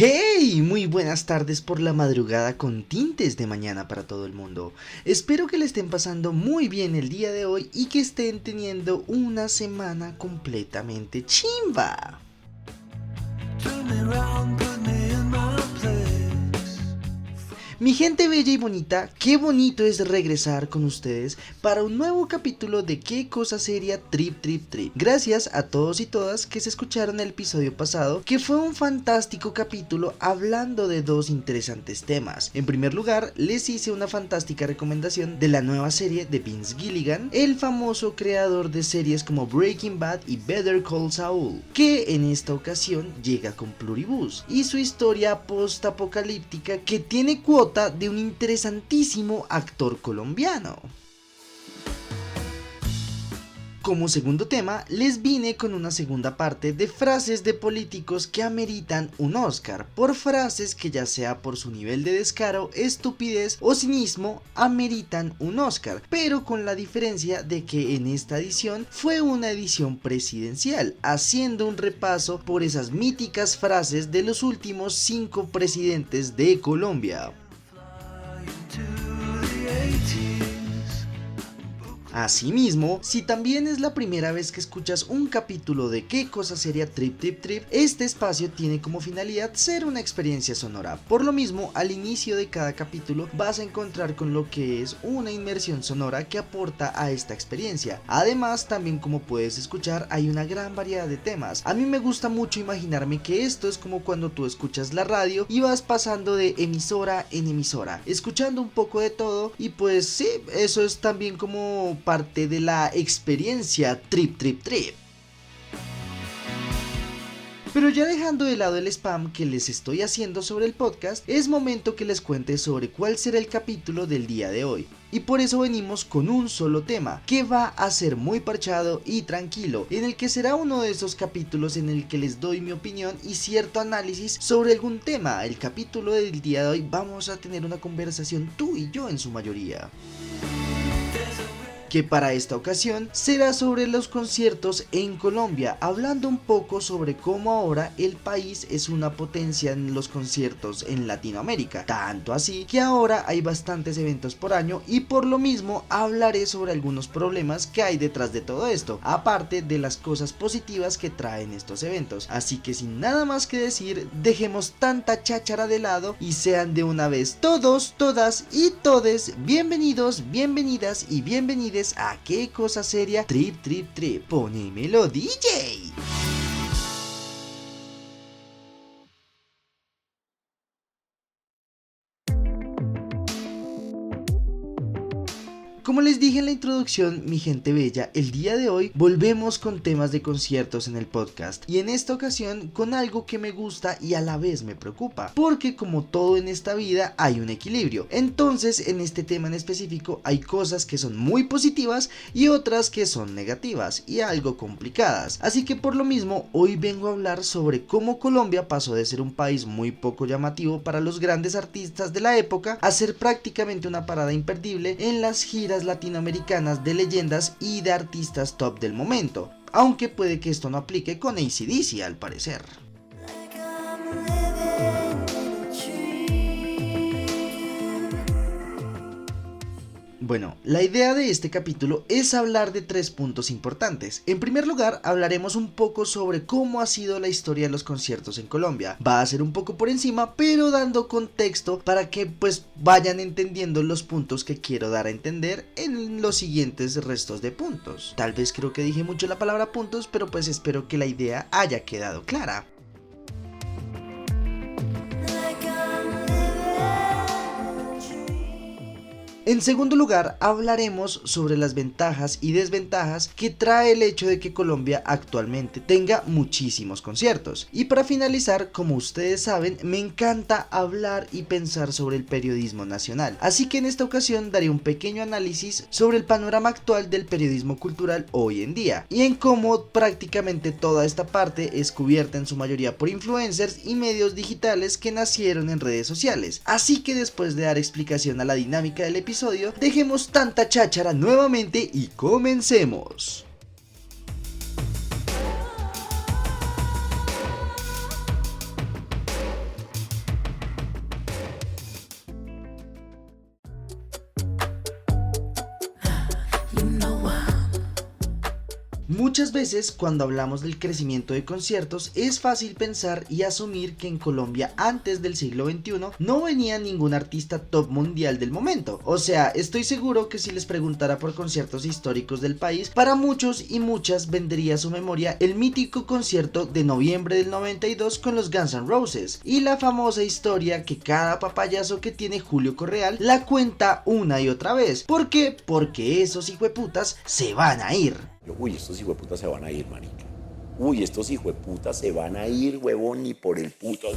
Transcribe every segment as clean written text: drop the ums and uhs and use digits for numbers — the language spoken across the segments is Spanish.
¡Hey! Muy buenas tardes por la madrugada con tintes de mañana para todo el mundo. Espero que le estén pasando muy bien el día de hoy y que estén teniendo una semana completamente chimba. Mi gente bella y bonita, qué bonito es regresar con ustedes para un nuevo capítulo de Qué Cosa Seria Trip Trip Trip. Gracias a todos y todas que se escucharon el episodio pasado, que fue un fantástico capítulo hablando de dos interesantes temas. En primer lugar, les hice una fantástica recomendación de la nueva serie de Vince Gilligan, el famoso creador de series como Breaking Bad y Better Call Saul, que en esta ocasión llega con Pluribus y su historia post-apocalíptica que tiene cuota de un interesantísimo actor colombiano. Como segundo tema, les vine con una segunda parte de frases de políticos que ameritan un Oscar, por frases que ya sea por su nivel de descaro, estupidez o cinismo, ameritan un Oscar, pero con la diferencia de que en esta edición fue una edición presidencial, haciendo un repaso por esas míticas frases de los últimos 5 presidentes de Colombia. Asimismo, si también es la primera vez que escuchas un capítulo de Qué Cosa Seria Trip Trip Trip, este espacio tiene como finalidad ser una experiencia sonora. Por lo mismo, al inicio de cada capítulo vas a encontrar con lo que es una inmersión sonora que aporta a esta experiencia. Además, también como puedes escuchar, hay una gran variedad de temas. A mí me gusta mucho imaginarme que esto es como cuando tú escuchas la radio y vas pasando de emisora en emisora, escuchando un poco de todo, y pues sí, eso es también como parte de la experiencia Trip Trip Trip. Pero ya dejando de lado el spam que les estoy haciendo sobre el podcast, es momento que les cuente sobre cuál será el capítulo del día de hoy. Y por eso venimos con un solo tema, que va a ser muy parchado y tranquilo, en el que será uno de esos capítulos en el que les doy mi opinión y cierto análisis sobre algún tema. El capítulo del día de hoy vamos a tener una conversación tú y yo en su mayoría, que para esta ocasión será sobre los conciertos en Colombia, hablando un poco sobre cómo ahora el país es una potencia en los conciertos en Latinoamérica, tanto así que ahora hay bastantes eventos por año, y por lo mismo hablaré sobre algunos problemas que hay detrás de todo esto, aparte de las cosas positivas que traen estos eventos. Así que sin nada más que decir, dejemos tanta cháchara de lado y sean de una vez todos, todas y todes bienvenidos, bienvenidas y bienvenidos a Qué Cosa Seria Trip Trip Trip. Ponémelo, DJ. Como les dije en la introducción, mi gente bella, el día de hoy volvemos con temas de conciertos en el podcast, y en esta ocasión con algo que me gusta y a la vez me preocupa, porque como todo en esta vida hay un equilibrio. Entonces en este tema en específico hay cosas que son muy positivas y otras que son negativas y algo complicadas, así que por lo mismo hoy vengo a hablar sobre cómo Colombia pasó de ser un país muy poco llamativo para los grandes artistas de la época a ser prácticamente una parada imperdible en las giras latinoamericanas de leyendas y de artistas top del momento, aunque puede que esto no aplique con AC/DC al parecer. Bueno, la idea de este capítulo es hablar de 3 puntos importantes. En primer lugar, hablaremos un poco sobre cómo ha sido la historia de los conciertos en Colombia. Va a ser un poco por encima, pero dando contexto para que pues vayan entendiendo los puntos que quiero dar a entender en los siguientes restos de puntos. Tal vez creo que dije mucho la palabra puntos, pero pues espero que la idea haya quedado clara. En segundo lugar, hablaremos sobre las ventajas y desventajas que trae el hecho de que Colombia actualmente tenga muchísimos conciertos. Y para finalizar, como ustedes saben, me encanta hablar y pensar sobre el periodismo nacional. Así que en esta ocasión daré un pequeño análisis sobre el panorama actual del periodismo cultural hoy en día y en cómo prácticamente toda esta parte es cubierta en su mayoría por influencers y medios digitales que nacieron en redes sociales. Así que después de dar explicación a la dinámica del episodio, dejemos tanta cháchara nuevamente y comencemos. Muchas veces cuando hablamos del crecimiento de conciertos es fácil pensar y asumir que en Colombia antes del siglo XXI no venía ningún artista top mundial del momento. O sea, estoy seguro que si les preguntara por conciertos históricos del país, para muchos y muchas vendría a su memoria el mítico concierto de noviembre del 92 con los Guns N' Roses y la famosa historia que cada papayazo que tiene Julio Correal la cuenta una y otra vez. ¿Por qué? Porque esos hijueputas se van a ir. Uy, estos hijueputas se van a ir, marica. Uy, estos hijueputas se van a ir, huevón, ni por el puto.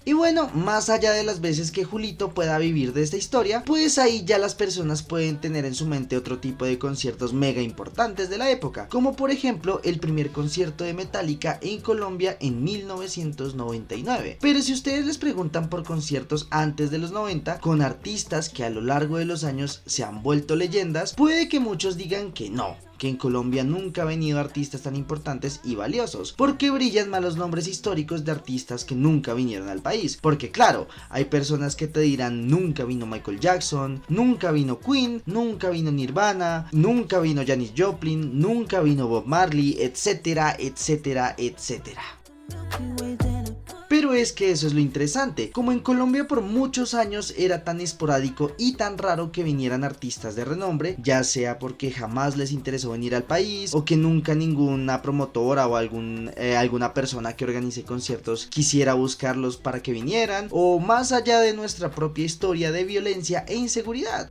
Y bueno, más allá de las veces que Julito pueda vivir de esta historia, pues ahí ya las personas pueden tener en su mente otro tipo de conciertos mega importantes de la época, como por ejemplo el primer concierto de Metallica en Colombia en 1999. Pero si ustedes les preguntan por conciertos antes de los 90, con artistas que a lo largo de los años se han vuelto leyendas, puede que muchos digan que no, que en Colombia nunca ha venido artistas tan importantes y valiosos, porque brillan más los nombres históricos de artistas que nunca vinieron al país. Porque claro, hay personas que te dirán nunca vino Michael Jackson, nunca vino Queen, nunca vino Nirvana, nunca vino Janis Joplin, nunca vino Bob Marley, etcétera, etcétera, etcétera. Pero es que eso es lo interesante, como en Colombia por muchos años era tan esporádico y tan raro que vinieran artistas de renombre, ya sea porque jamás les interesó venir al país o que nunca ninguna promotora o alguna persona que organice conciertos quisiera buscarlos para que vinieran, o más allá de nuestra propia historia de violencia e inseguridad.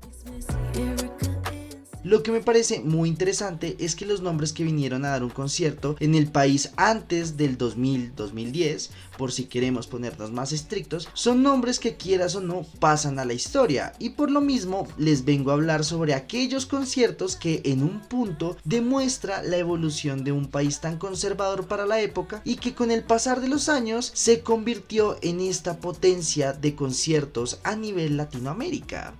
Lo que me parece muy interesante es que los nombres que vinieron a dar un concierto en el país antes del 2000-2010, por si queremos ponernos más estrictos, son nombres que quieras o no pasan a la historia, y por lo mismo les vengo a hablar sobre aquellos conciertos que en un punto demuestra la evolución de un país tan conservador para la época y que con el pasar de los años se convirtió en esta potencia de conciertos a nivel Latinoamérica.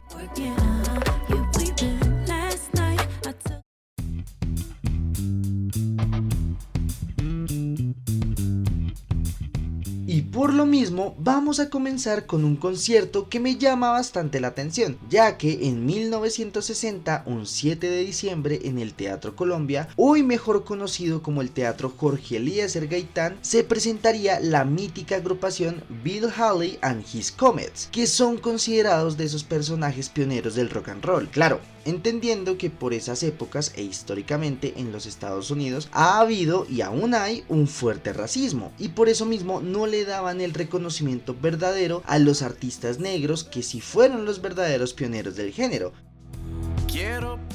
Y por lo mismo vamos a comenzar con un concierto que me llama bastante la atención, ya que en 1960, un 7 de diciembre en el Teatro Colombia, hoy mejor conocido como el Teatro Jorge Eliezer Gaitán, se presentaría la mítica agrupación Bill Haley and His Comets, que son considerados de esos personajes pioneros del rock and roll. Claro, entendiendo que por esas épocas e históricamente en los Estados Unidos ha habido y aún hay un fuerte racismo, y por eso mismo no le daban el reconocimiento verdadero a los artistas negros que sí fueron los verdaderos pioneros del género.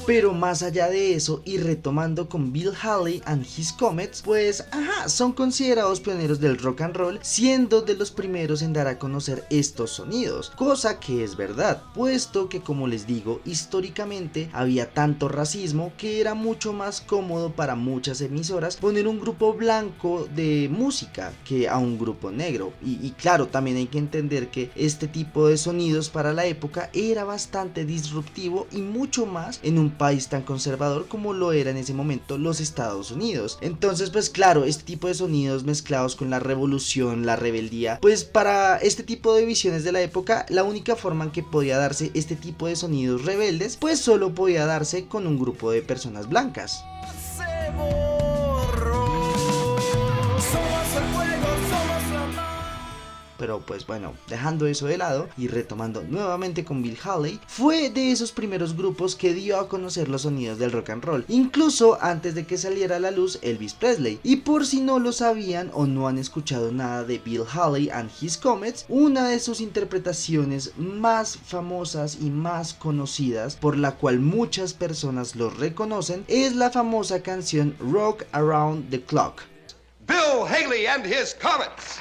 Pero más allá de eso, y retomando con Bill Haley and His Comets, pues son considerados pioneros del rock and roll, siendo de los primeros en dar a conocer estos sonidos, cosa que es verdad, puesto que, como les digo, históricamente había tanto racismo que era mucho más cómodo para muchas emisoras poner un grupo blanco de música que a un grupo negro, y claro, también hay que entender que este tipo de sonidos para la época era bastante disruptivo y mucho más en un país tan conservador como lo era en ese momento los Estados Unidos. Entonces pues claro, este tipo de sonidos mezclados con la revolución, la rebeldía, pues para este tipo de visiones de la época la única forma en que podía darse este tipo de sonidos rebeldes pues solo podía darse con un grupo de personas blancas. pero pues bueno, dejando eso de lado y retomando nuevamente con Bill Haley, fue de esos primeros grupos que dio a conocer los sonidos del rock and roll, incluso antes de que saliera a la luz Elvis Presley. Y por si no lo sabían o no han escuchado nada de Bill Haley and His Comets, una de sus interpretaciones más famosas y más conocidas, por la cual muchas personas los reconocen, es la famosa canción Rock Around the Clock. Bill Haley and His Comets.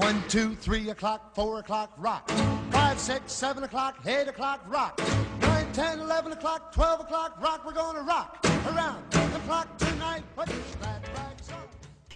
1, 2, 3 o'clock, 4 o'clock, rock. 5, 6, 7 o'clock, 8 o'clock, rock. 9, 10, 11 o'clock, 12 o'clock, rock. We're gonna rock around the clock tonight. Put your glad rags on.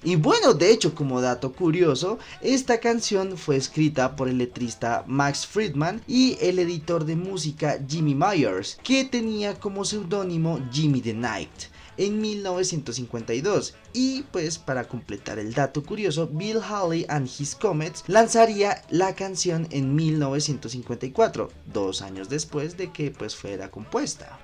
Y bueno, de hecho, como dato curioso, esta canción fue escrita por el letrista Max Friedman y el editor de música Jimmy Myers, que tenía como seudónimo Jimmy the Night, en 1952. Y pues para completar el dato curioso, Bill Haley and His Comets lanzaría la canción en 1954, 2 años después de que pues fuera compuesta.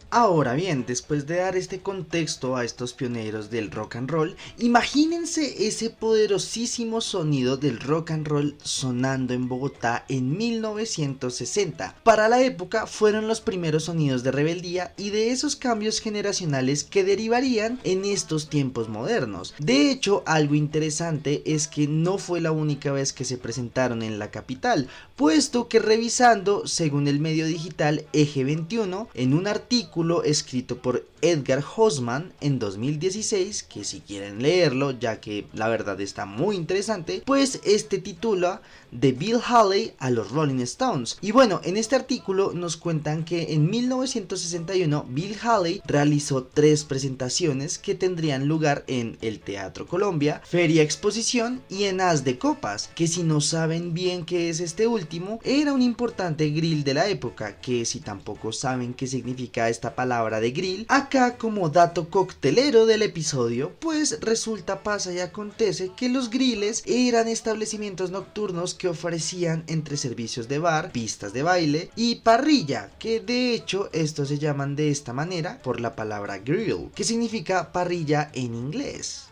Ahora bien, después de dar este contexto a estos pioneros del rock and roll, imagínense ese poderosísimo sonido del rock and roll sonando en Bogotá en 1960. Para la época fueron los primeros sonidos de rebeldía y de esos cambios generacionales que derivarían en estos tiempos modernos. De hecho, algo interesante es que no fue la única vez que se presentaron en la capital, puesto que revisando, según el medio digital Eje 21, en un artículo escrito por Edgar Hoffman en 2016, que si quieren leerlo, ya que la verdad está muy interesante, pues este titula de Bill Haley a los Rolling Stones. Y bueno, en este artículo nos cuentan que en 1961 Bill Haley realizó 3 presentaciones que tendrían lugar en el Teatro Colombia, Feria Exposición y en As de Copas, que si no saben bien qué es este último, era un importante grill de la época, que si tampoco saben qué significa esta palabra de grill, acá como dato coctelero del episodio, pues resulta, pasa y acontece que los grilles eran establecimientos nocturnos que ofrecían entre servicios de bar, pistas de baile y parrilla, que de hecho estos se llaman de esta manera por la palabra grill, que significa parrilla en inglés.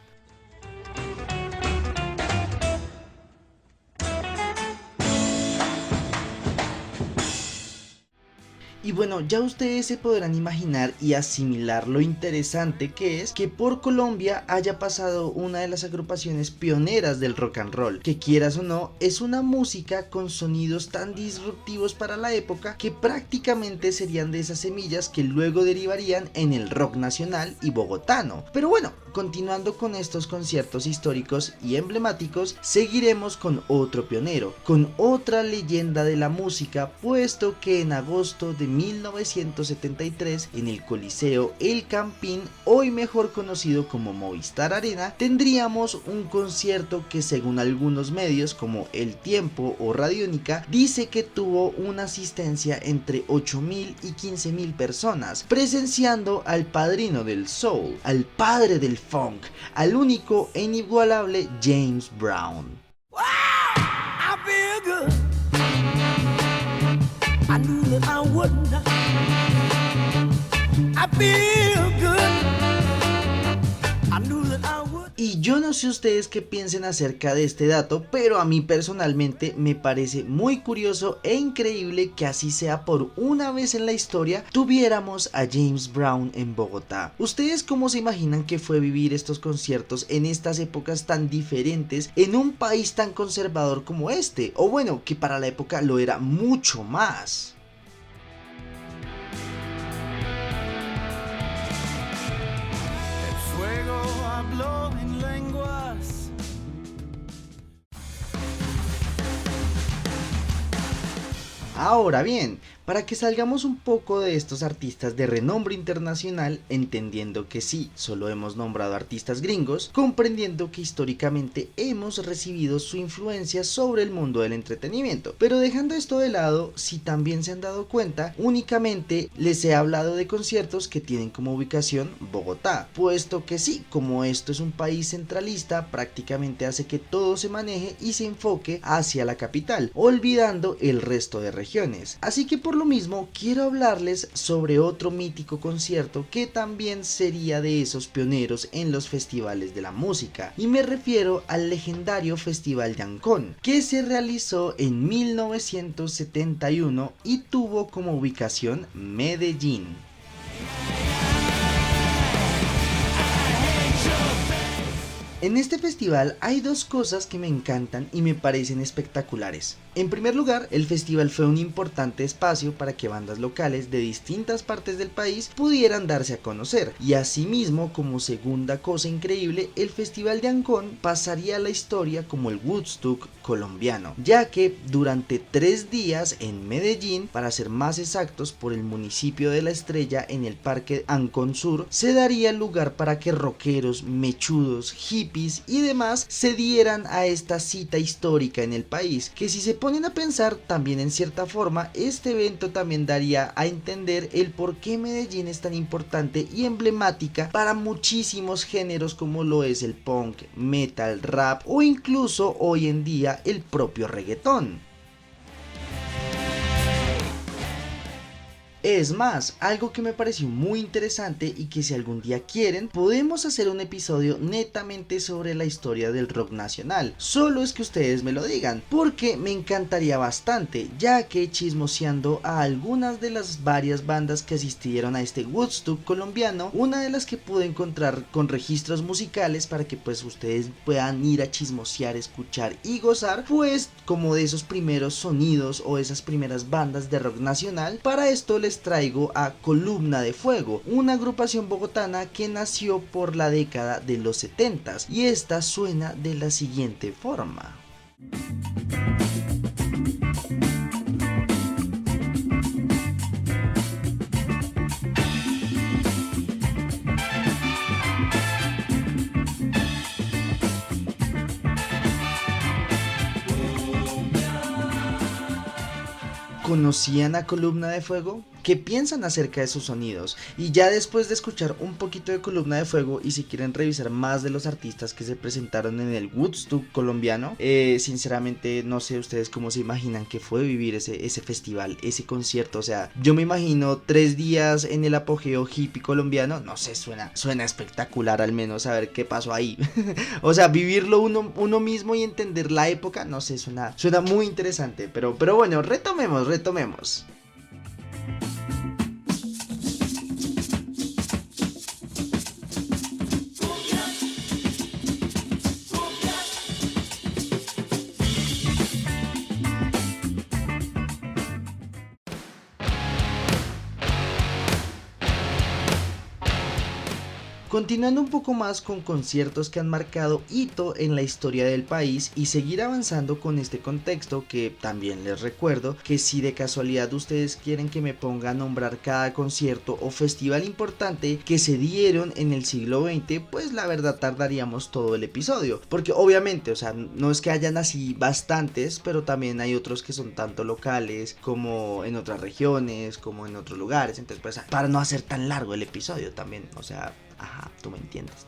Y bueno, ya ustedes se podrán imaginar y asimilar lo interesante que es que por Colombia haya pasado una de las agrupaciones pioneras del rock and roll, que quieras o no, es una música con sonidos tan disruptivos para la época que prácticamente serían de esas semillas que luego derivarían en el rock nacional y bogotano. Pero bueno, continuando con estos conciertos históricos y emblemáticos, seguiremos con otro pionero, con otra leyenda de la música, puesto que en agosto de 1973 en el Coliseo El Campín, hoy mejor conocido como Movistar Arena, tendríamos un concierto que según algunos medios como El Tiempo o Radiónica dice que tuvo una asistencia entre 8,000 y 15,000 personas, presenciando al padrino del soul, al padre del funk, al único e inigualable James Brown. Wow, I feel good. I knew that I wouldn't. I feel good. I knew that I would. Y yo no sé ustedes qué piensen acerca de este dato, pero a mí personalmente me parece muy curioso e increíble que así sea por una vez en la historia tuviéramos a James Brown en Bogotá. ¿Ustedes cómo se imaginan que fue vivir estos conciertos en estas épocas tan diferentes en un país tan conservador como este? O bueno, que para la época lo era mucho más. El fuego habló en lenguas. Ahora bien, para que salgamos un poco de estos artistas de renombre internacional, entendiendo que sí, solo hemos nombrado artistas gringos, comprendiendo que históricamente hemos recibido su influencia sobre el mundo del entretenimiento. Pero dejando esto de lado, si también se han dado cuenta, únicamente les he hablado de conciertos que tienen como ubicación Bogotá, puesto que sí, como esto es un país centralista, prácticamente hace que todo se maneje y se enfoque hacia la capital, olvidando el resto de regiones. regiones. Así que por lo mismo quiero hablarles sobre otro mítico concierto que también sería de esos pioneros en los festivales de la música, y me refiero al legendario Festival de Ancón, que se realizó en 1971 y tuvo como ubicación Medellín. En este festival hay dos cosas que me encantan y me parecen espectaculares. En primer lugar, el festival fue un importante espacio para que bandas locales de distintas partes del país pudieran darse a conocer, y asimismo, como segunda cosa increíble, el Festival de Ancón pasaría a la historia como el Woodstock colombiano, ya que durante 3 días en Medellín, para ser más exactos por el municipio de La Estrella en el Parque Ancón Sur, se daría lugar para que rockeros, mechudos, hippies y demás se dieran a esta cita histórica en el país, que si se ponen a pensar también en cierta forma, este evento también daría a entender el por qué Medellín es tan importante y emblemática para muchísimos géneros como lo es el punk, metal, rap o incluso hoy en día el propio reggaetón. Es más, algo que me pareció muy interesante y que si algún día quieren, podemos hacer un episodio netamente sobre la historia del rock nacional. Solo es que ustedes me lo digan, porque me encantaría bastante, ya que chismoseando a algunas de las varias bandas que asistieron a este Woodstock colombiano, una de las que pude encontrar con registros musicales para que pues ustedes puedan ir a chismosear, escuchar y gozar, pues como de esos primeros sonidos o esas primeras bandas de rock nacional. Para esto les traigo a Columna de Fuego, una agrupación bogotana que nació por la década de los 70s, y esta suena de la siguiente forma. ¿Conocían a Columna de Fuego? ¿Qué piensan acerca de sus sonidos? Y ya después de escuchar un poquito de Columna de Fuego, y si quieren revisar más de los artistas que se presentaron en el Woodstock colombiano, sinceramente no sé ustedes cómo se imaginan que fue vivir ese festival, ese concierto. O sea, yo me imagino 3 días en el apogeo hippie colombiano. No sé, suena espectacular, al menos saber qué pasó ahí. O sea, vivirlo uno mismo y entender la época, no sé, suena muy interesante. Pero bueno, retomemos. Continuando un poco más con conciertos que han marcado hito en la historia del país, y seguir avanzando con este contexto, que también les recuerdo que si de casualidad ustedes quieren que me ponga a nombrar cada concierto o festival importante que se dieron en el siglo XX, pues la verdad tardaríamos todo el episodio, porque obviamente, o sea, no es que hayan así bastantes, pero también hay otros que son tanto locales como en otras regiones, como en otros lugares. Entonces pues para no hacer tan largo el episodio también, o sea, ajá, tú me entiendes.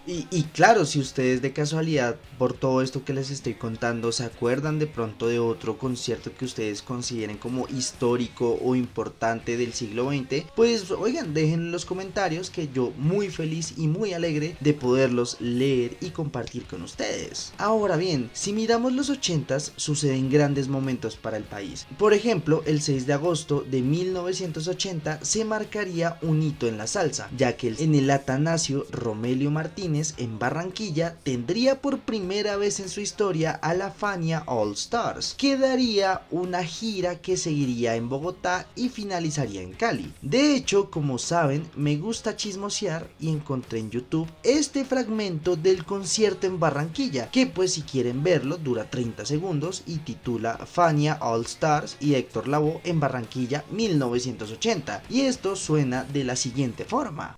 Y claro, si ustedes de casualidad, por todo esto que les estoy contando, se acuerdan de pronto de otro concierto que ustedes consideren como histórico o importante del siglo XX, pues oigan, dejen en los comentarios, que yo muy feliz y muy alegre de poderlos leer y compartir con ustedes. Ahora bien, si miramos los 80s, suceden grandes momentos para el país. Por ejemplo, el 6 de agosto de 1980 se marcaría un hito en la salsa, ya que en el Atanasio Romelio Martínez en Barranquilla tendría por primera vez en su historia a la Fania All Stars, que daría una gira que seguiría en Bogotá y finalizaría en Cali. De hecho, como saben, me gusta chismosear y encontré en YouTube este fragmento del concierto en Barranquilla, que pues si quieren verlo dura 30 segundos y titula Fania All Stars y Héctor Lavoe en Barranquilla 1980, y esto suena de la siguiente forma.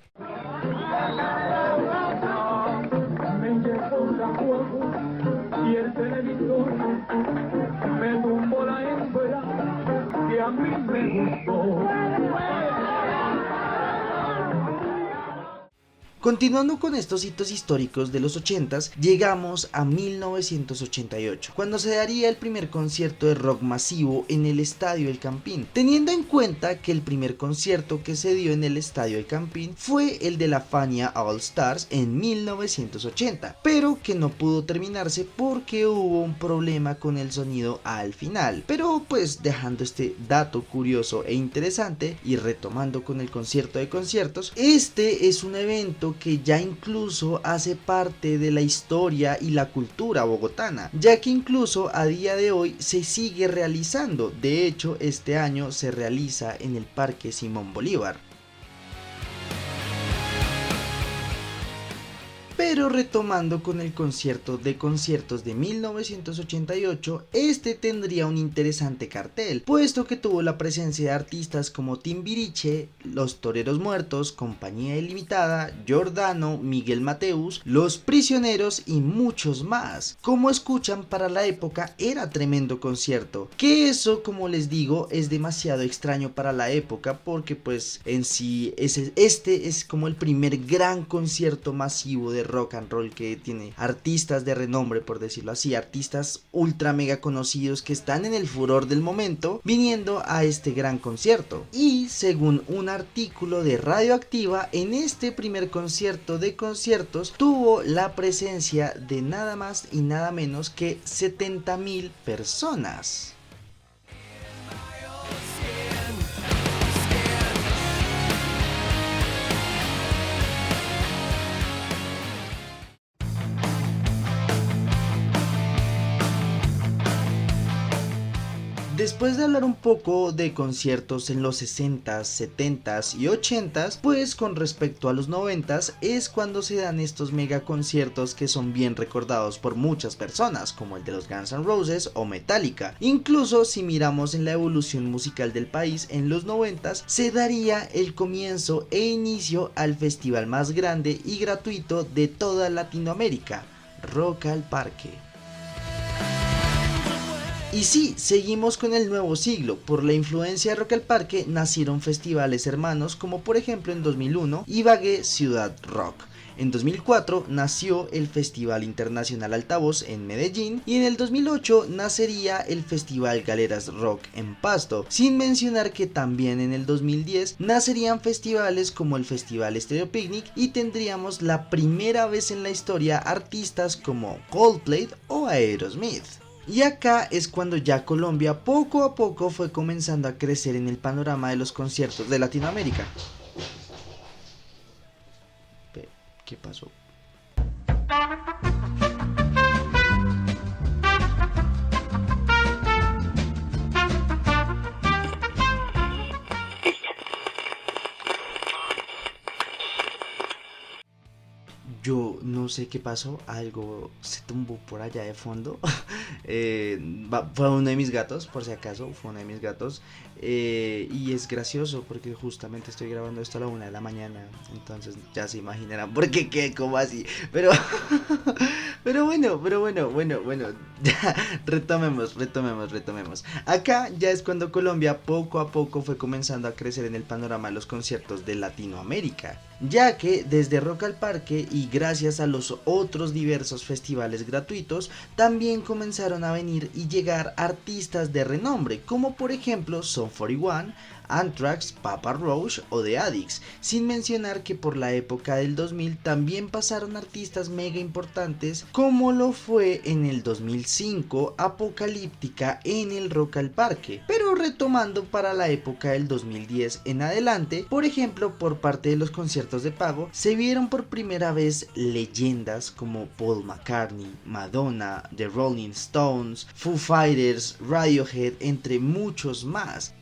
Y el televisor me tumbó la hembra que a mí me gustó. Continuando con estos hitos históricos de los 80s, llegamos a 1988, cuando se daría el primer concierto de rock masivo en el Estadio El Campín, teniendo en cuenta que el primer concierto que se dio en el Estadio El Campín fue el de la Fania All Stars en 1980, pero que no pudo terminarse porque hubo un problema con el sonido al final. Pero pues dejando este dato curioso e interesante y retomando con el concierto de conciertos, este es un evento que ya incluso hace parte de la historia y la cultura bogotana, ya que incluso a día de hoy se sigue realizando. De hecho, este año se realiza en el Parque Simón Bolívar. Pero retomando con el concierto de conciertos de 1988, este tendría un interesante cartel, puesto que tuvo la presencia de artistas como Timbiriche, Los Toreros Muertos, Compañía Ilimitada, Giordano, Miguel Mateus, Los Prisioneros y muchos más. Como escuchan, para la época era tremendo concierto, que eso, como les digo, es demasiado extraño para la época, porque pues en sí este es como el primer gran concierto masivo de rock and roll que tiene artistas de renombre, por decirlo así, artistas ultra mega conocidos que están en el furor del momento viniendo a este gran concierto. Y según un artículo de Radioactiva, en este primer concierto de conciertos tuvo la presencia de nada más y nada menos que 70,000 personas. Después de hablar un poco de conciertos en los 60s, 70s y 80s, pues con respecto a los 90s es cuando se dan estos mega conciertos que son bien recordados por muchas personas, como el de los Guns N' Roses o Metallica. Incluso si miramos en la evolución musical del país, en los 90s se daría el comienzo e inicio al festival más grande y gratuito de toda Latinoamérica, Rock al Parque. Y sí, seguimos con el nuevo siglo. Por la influencia de Rock al Parque nacieron festivales hermanos como por ejemplo en 2001 Ibagué Ciudad Rock. En 2004 nació el Festival Internacional Altavoz en Medellín y en el 2008 nacería el Festival Galeras Rock en Pasto, sin mencionar que también en el 2010 nacerían festivales como el Festival Stereo Picnic y tendríamos la primera vez en la historia artistas como Coldplay o Aerosmith. Y acá es cuando ya Colombia poco a poco fue comenzando a crecer en el panorama de los conciertos de Latinoamérica. ¿Qué pasó? Yo no sé qué pasó, algo se tumbó por allá de fondo. Fue uno de mis gatos, por si acaso, fue uno de mis gatos. Y es gracioso porque justamente estoy grabando esto a la 1 de la mañana. Entonces ya se imaginarán por qué, cómo así. Pero bueno. Ya, retomemos. Acá ya es cuando Colombia poco a poco fue comenzando a crecer en el panorama de los conciertos de Latinoamérica, ya que desde Rock al Parque y gracias a los otros diversos festivales gratuitos también comenzaron a venir y llegar artistas de renombre, como por ejemplo Sum 41, Anthrax, Papa Roach o The Addicts, sin mencionar que por la época del 2000 también pasaron artistas mega importantes como lo fue en el 2005 Apocalíptica en el Rock al Parque. Pero retomando para la época del 2010 en adelante, por ejemplo por parte de los conciertos de pago, se vieron por primera vez leyendas como Paul McCartney, Madonna, The Rolling Stones, Foo Fighters, Radiohead, entre muchos más.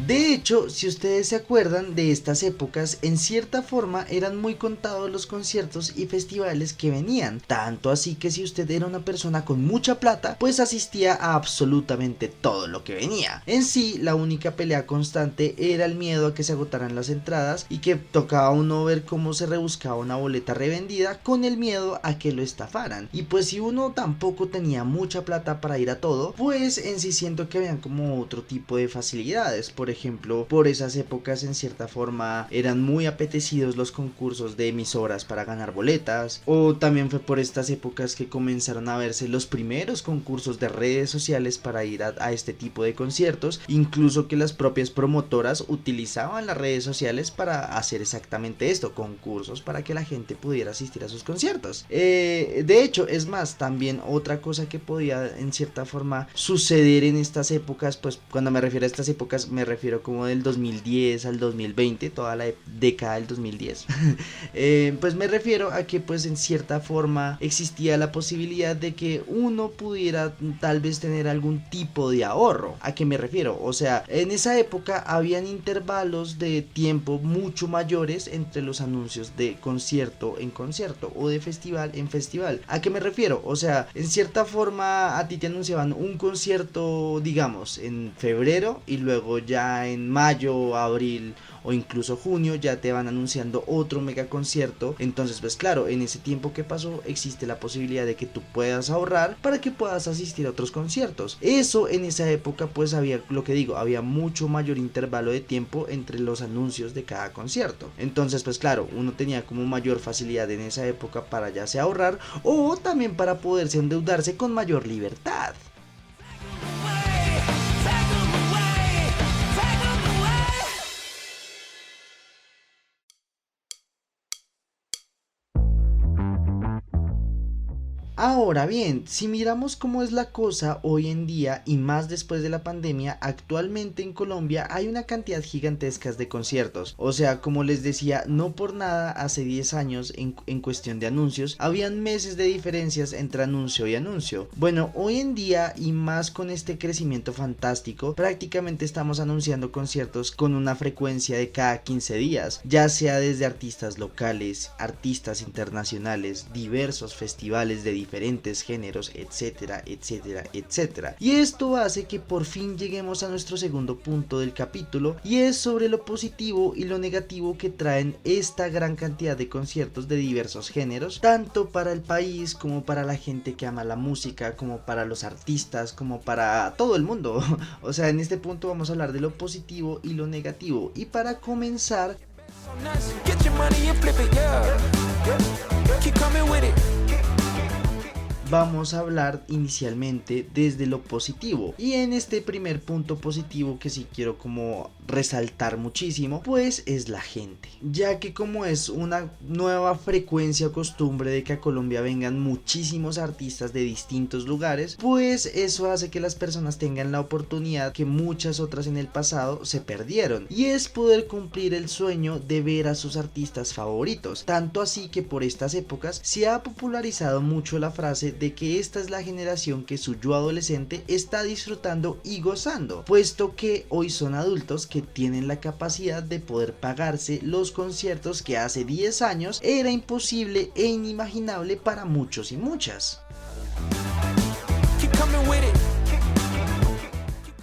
De hecho, si ustedes se acuerdan de estas épocas, en cierta forma eran muy contados los conciertos y festivales que venían, tanto así que si usted era una persona con mucha plata, pues asistía a absolutamente todo lo que venía. En sí, la única pelea constante era el miedo a que se agotaran las entradas y que tocaba uno ver cómo se rebuscaba una boleta revendida con el miedo a que lo estafaran. Y pues si uno tampoco tenía mucha plata para ir a todo, pues en sí siento que habían como otro tipo de facilidades. Por ejemplo, por esas épocas en cierta forma eran muy apetecidos los concursos de emisoras para ganar boletas, o también fue por estas épocas que comenzaron a verse los primeros concursos de redes sociales para ir a este tipo de conciertos, incluso que las propias promotoras utilizaban las redes sociales para hacer exactamente esto, concursos para que la gente pudiera asistir a sus conciertos. De hecho, es más, también otra cosa que podía en cierta forma suceder en estas épocas, pues cuando me refiero a estas épocas me refiero como del 2010 al 2020, toda la década del 2010. Pues me refiero a que pues en cierta forma existía la posibilidad de que uno pudiera tal vez tener algún tipo de ahorro. ¿A qué me refiero? O sea, en esa época habían intervalos de tiempo mucho mayores entre los anuncios de concierto en concierto o de festival en festival. ¿A qué me refiero? O sea, en cierta forma a ti te anunciaban un concierto, digamos, en febrero, y luego ya en mayo, abril o incluso junio ya te van anunciando otro mega concierto. Entonces pues claro, en ese tiempo que pasó existe la posibilidad de que tú puedas ahorrar para que puedas asistir a otros conciertos. Eso en esa época pues había, lo que digo, había mucho mayor intervalo de tiempo entre los anuncios de cada concierto. Entonces pues claro, uno tenía como mayor facilidad en esa época para ya sea ahorrar o también para poderse endeudarse con mayor libertad. Ahora bien, si miramos cómo es la cosa hoy en día y más después de la pandemia, actualmente en Colombia hay una cantidad gigantesca de conciertos. O sea, como les decía, no por nada hace 10 años en cuestión de anuncios habían meses de diferencias entre anuncio y anuncio. Bueno, hoy en día y más con este crecimiento fantástico, prácticamente estamos anunciando conciertos con una frecuencia de cada 15 días, ya sea desde artistas locales, artistas internacionales, diversos festivales de diferentes géneros, etcétera, etcétera, etcétera. Y esto hace que por fin lleguemos a nuestro segundo punto del capítulo, y es sobre lo positivo y lo negativo que traen esta gran cantidad de conciertos de diversos géneros, tanto para el país como para la gente que ama la música, como para los artistas, como para todo el mundo. O sea, en este punto vamos a hablar de lo positivo y lo negativo. Y para comenzar, vamos a hablar inicialmente desde lo positivo, y en este primer punto positivo que sí quiero como resaltar muchísimo, pues es la gente, ya que como es una nueva frecuencia o costumbre de que a Colombia vengan muchísimos artistas de distintos lugares, pues eso hace que las personas tengan la oportunidad que muchas otras en el pasado se perdieron, y es poder cumplir el sueño de ver a sus artistas favoritos. Tanto así que por estas épocas se ha popularizado mucho la frase de que esta es la generación que su yo adolescente está disfrutando y gozando, puesto que hoy son adultos que tienen la capacidad de poder pagarse los conciertos que hace 10 años era imposible e inimaginable para muchos y muchas.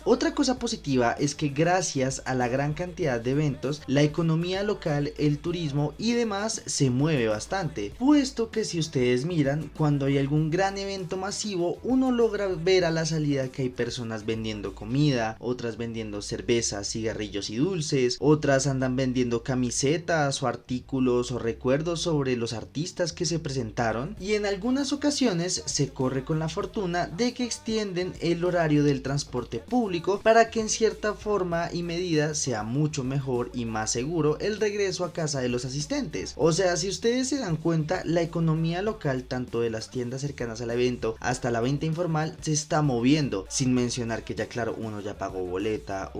Otra cosa positiva es que gracias a la gran cantidad de eventos, la economía local, el turismo y demás se mueve bastante, puesto que si ustedes miran, cuando hay algún gran evento masivo, uno logra ver a la salida que hay personas vendiendo comida, otras vendiendo cervezas, cigarrillos y dulces, otras andan vendiendo camisetas o artículos o recuerdos sobre los artistas que se presentaron, y en algunas ocasiones se corre con la fortuna de que extienden el horario del transporte público para que en cierta forma y medida sea mucho mejor y más seguro el regreso a casa de los asistentes. O sea, si ustedes se dan cuenta, la economía local, tanto de las tiendas cercanas al evento hasta la venta informal, se está moviendo, sin mencionar que ya claro, uno ya pagó boleta,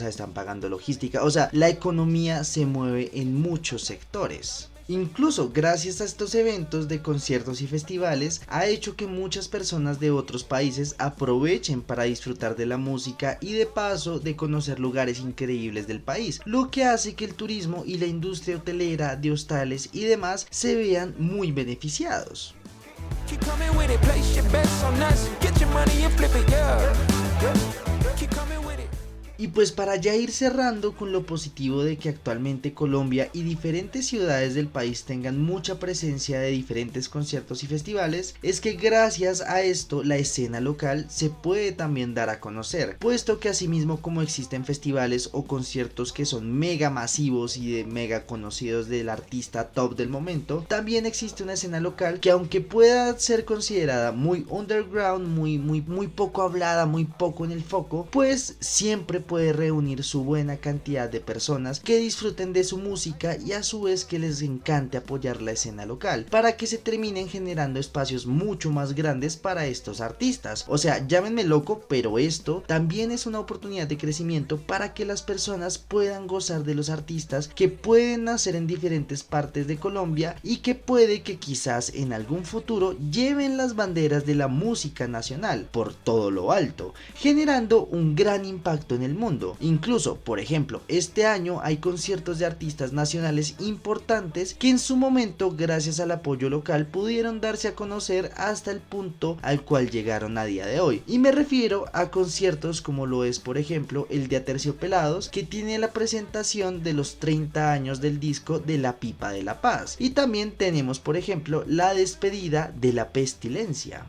están pagando logística, o sea, la economía se mueve en muchos sectores. Incluso gracias a estos eventos de conciertos y festivales ha hecho que muchas personas de otros países aprovechen para disfrutar de la música y de paso de conocer lugares increíbles del país, lo que hace que el turismo y la industria hotelera, de hostales y demás se vean muy beneficiados. Y pues para ya ir cerrando con lo positivo de que actualmente Colombia y diferentes ciudades del país tengan mucha presencia de diferentes conciertos y festivales, es que gracias a esto la escena local se puede también dar a conocer, puesto que asimismo como existen festivales o conciertos que son mega masivos y de mega conocidos del artista top del momento, también existe una escena local que, aunque pueda ser considerada muy underground, muy poco hablada, muy poco en el foco, pues siempre puede reunir su buena cantidad de personas que disfruten de su música y a su vez que les encante apoyar la escena local, para que se terminen generando espacios mucho más grandes para estos artistas. O sea, llámenme loco, pero esto también es una oportunidad de crecimiento para que las personas puedan gozar de los artistas que pueden nacer en diferentes partes de Colombia y que puede que quizás en algún futuro lleven las banderas de la música nacional por todo lo alto, generando un gran impacto en el mundo. Incluso, por ejemplo, este año hay conciertos de artistas nacionales importantes que en su momento, gracias al apoyo local, pudieron darse a conocer hasta el punto al cual llegaron a día de hoy. Y me refiero a conciertos como lo es, por ejemplo, el de Aterciopelados, que tiene la presentación de los 30 años del disco de La Pipa de la Paz. Y también tenemos, por ejemplo, la despedida de La Pestilencia.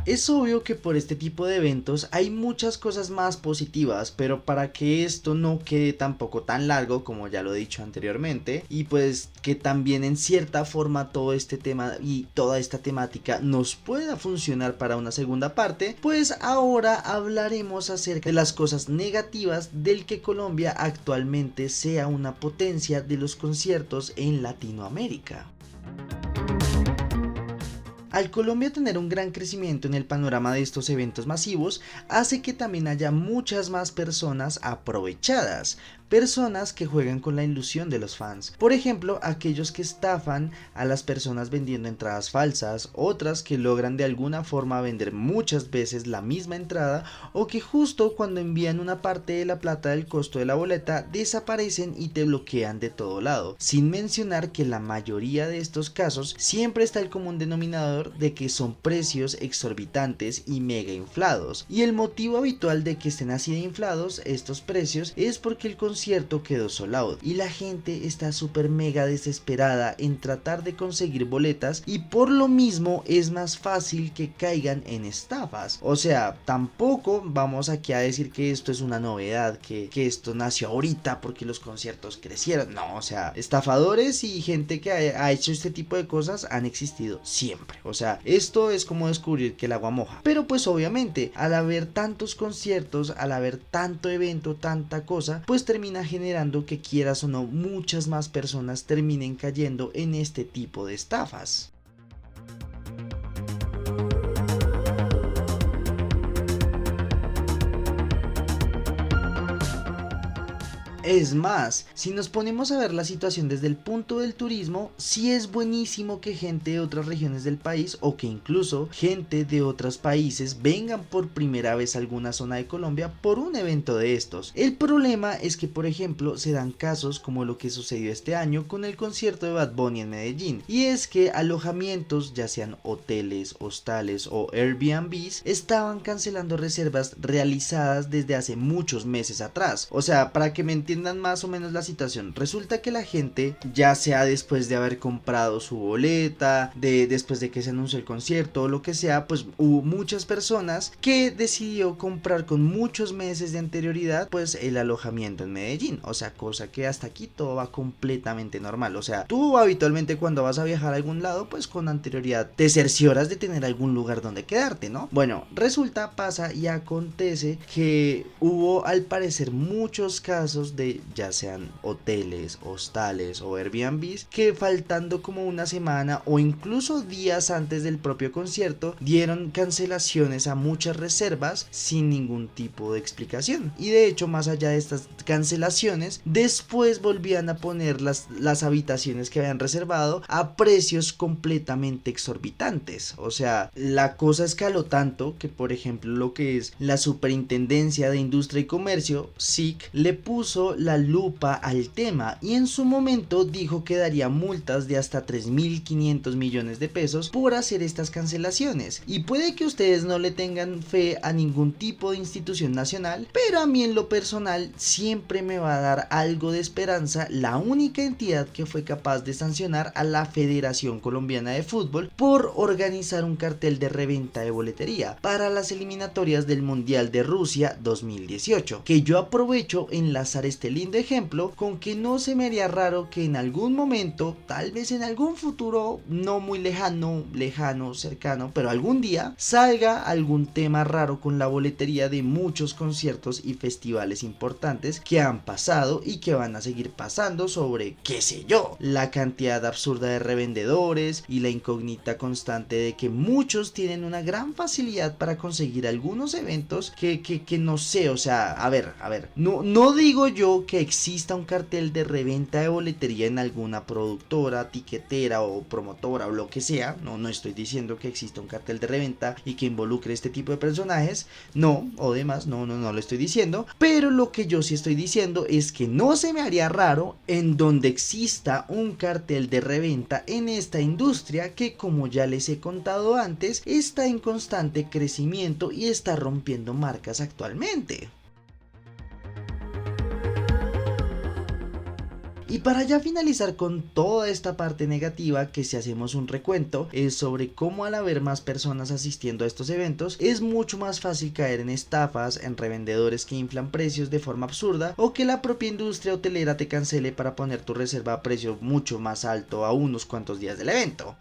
Es obvio que por este tipo de eventos hay muchas cosas más positivas, pero para que esto no quede tampoco tan largo, como ya lo he dicho anteriormente, y pues que también en cierta forma todo este tema y toda esta temática nos pueda funcionar para una segunda parte, pues ahora hablaremos acerca de las cosas negativas del que Colombia actualmente sea una potencia de los conciertos en Latinoamérica. Al Colombia tener un gran crecimiento en el panorama de estos eventos masivos, hace que también haya muchas más personas aprovechadas, personas que juegan con la ilusión de los fans. Por ejemplo, aquellos que estafan a las personas vendiendo entradas falsas, otras que logran de alguna forma vender muchas veces la misma entrada, o que justo cuando envían una parte de la plata del costo de la boleta desaparecen y te bloquean de todo lado. Sin mencionar que la mayoría de estos casos siempre está el común denominador de que son precios exorbitantes y mega inflados, y el motivo habitual de que estén así de inflados estos precios es porque el concierto quedó sold out y la gente está súper mega desesperada en tratar de conseguir boletas, y por lo mismo es más fácil que caigan en estafas. O sea, tampoco vamos aquí a decir que esto es una novedad, que esto nació ahorita porque los conciertos crecieron. No, o sea, estafadores y gente que ha hecho este tipo de cosas han existido siempre. O sea, esto es como descubrir que el agua moja. Pero pues obviamente, al haber tantos conciertos, al haber tanto evento, tanta cosa, pues termina generando que, quieras o no, muchas más personas terminen cayendo en este tipo de estafas. Es más, si nos ponemos a ver la situación desde el punto del turismo, sí es buenísimo que gente de otras regiones del país, o que incluso gente de otros países, vengan por primera vez a alguna zona de Colombia por un evento de estos. El problema es que, por ejemplo, se dan casos como lo que sucedió este año con el concierto de Bad Bunny en Medellín, y es que alojamientos, ya sean hoteles, hostales o Airbnbs, estaban cancelando reservas realizadas desde hace muchos meses atrás. O sea, para que me entiendan más o menos la situación, resulta que la gente, ya sea después de haber comprado su boleta, después de que se anunció el concierto o lo que sea, pues hubo muchas personas que decidió comprar con muchos meses de anterioridad pues el alojamiento en Medellín. O sea, cosa que hasta aquí todo va completamente normal. O sea, tú habitualmente cuando vas a viajar a algún lado, pues con anterioridad te cercioras de tener algún lugar donde quedarte, ¿no? Bueno, resulta, pasa y acontece que hubo al parecer muchos casos de ya sean hoteles, hostales o Airbnbs que, faltando como una semana o incluso días antes del propio concierto, dieron cancelaciones a muchas reservas sin ningún tipo de explicación. Y de hecho, más allá de estas cancelaciones, después volvían a poner las habitaciones que habían reservado a precios completamente exorbitantes. O sea, la cosa escaló tanto que, por ejemplo, lo que es la Superintendencia de Industria y Comercio, SIC, le puso puso la lupa al tema y en su momento dijo que daría multas de hasta 3.500 millones de pesos por hacer estas cancelaciones. Y puede que ustedes no le tengan fe a ningún tipo de institución nacional, pero a mí en lo personal siempre me va a dar algo de esperanza la única entidad que fue capaz de sancionar a la Federación Colombiana de Fútbol por organizar un cartel de reventa de boletería para las eliminatorias del Mundial de Rusia 2018, que yo aprovecho enlazar este lindo ejemplo con que no se me haría raro que en algún momento, tal vez en algún futuro no muy lejano, cercano, pero algún día salga algún tema raro con la boletería de muchos conciertos y festivales importantes que han pasado y que van a seguir pasando sobre, qué sé yo, la cantidad absurda de revendedores y la incógnita constante de que muchos tienen una gran facilidad para conseguir algunos eventos que no sé, o sea, a ver, no digo yo que exista un cartel de reventa de boletería en alguna productora, tiquetera o promotora o lo que sea, no estoy diciendo que exista un cartel de reventa y que involucre este tipo de personajes, no, o demás, no lo estoy diciendo, pero lo que yo sí estoy diciendo es que no se me haría raro en donde exista un cartel de reventa en esta industria que, como ya les he contado antes, está en constante crecimiento y está rompiendo marcas actualmente. Y para ya finalizar con toda esta parte negativa, que si hacemos un recuento es sobre cómo al haber más personas asistiendo a estos eventos es mucho más fácil caer en estafas, en revendedores que inflan precios de forma absurda o que la propia industria hotelera te cancele para poner tu reserva a precio mucho más alto a unos cuantos días del evento.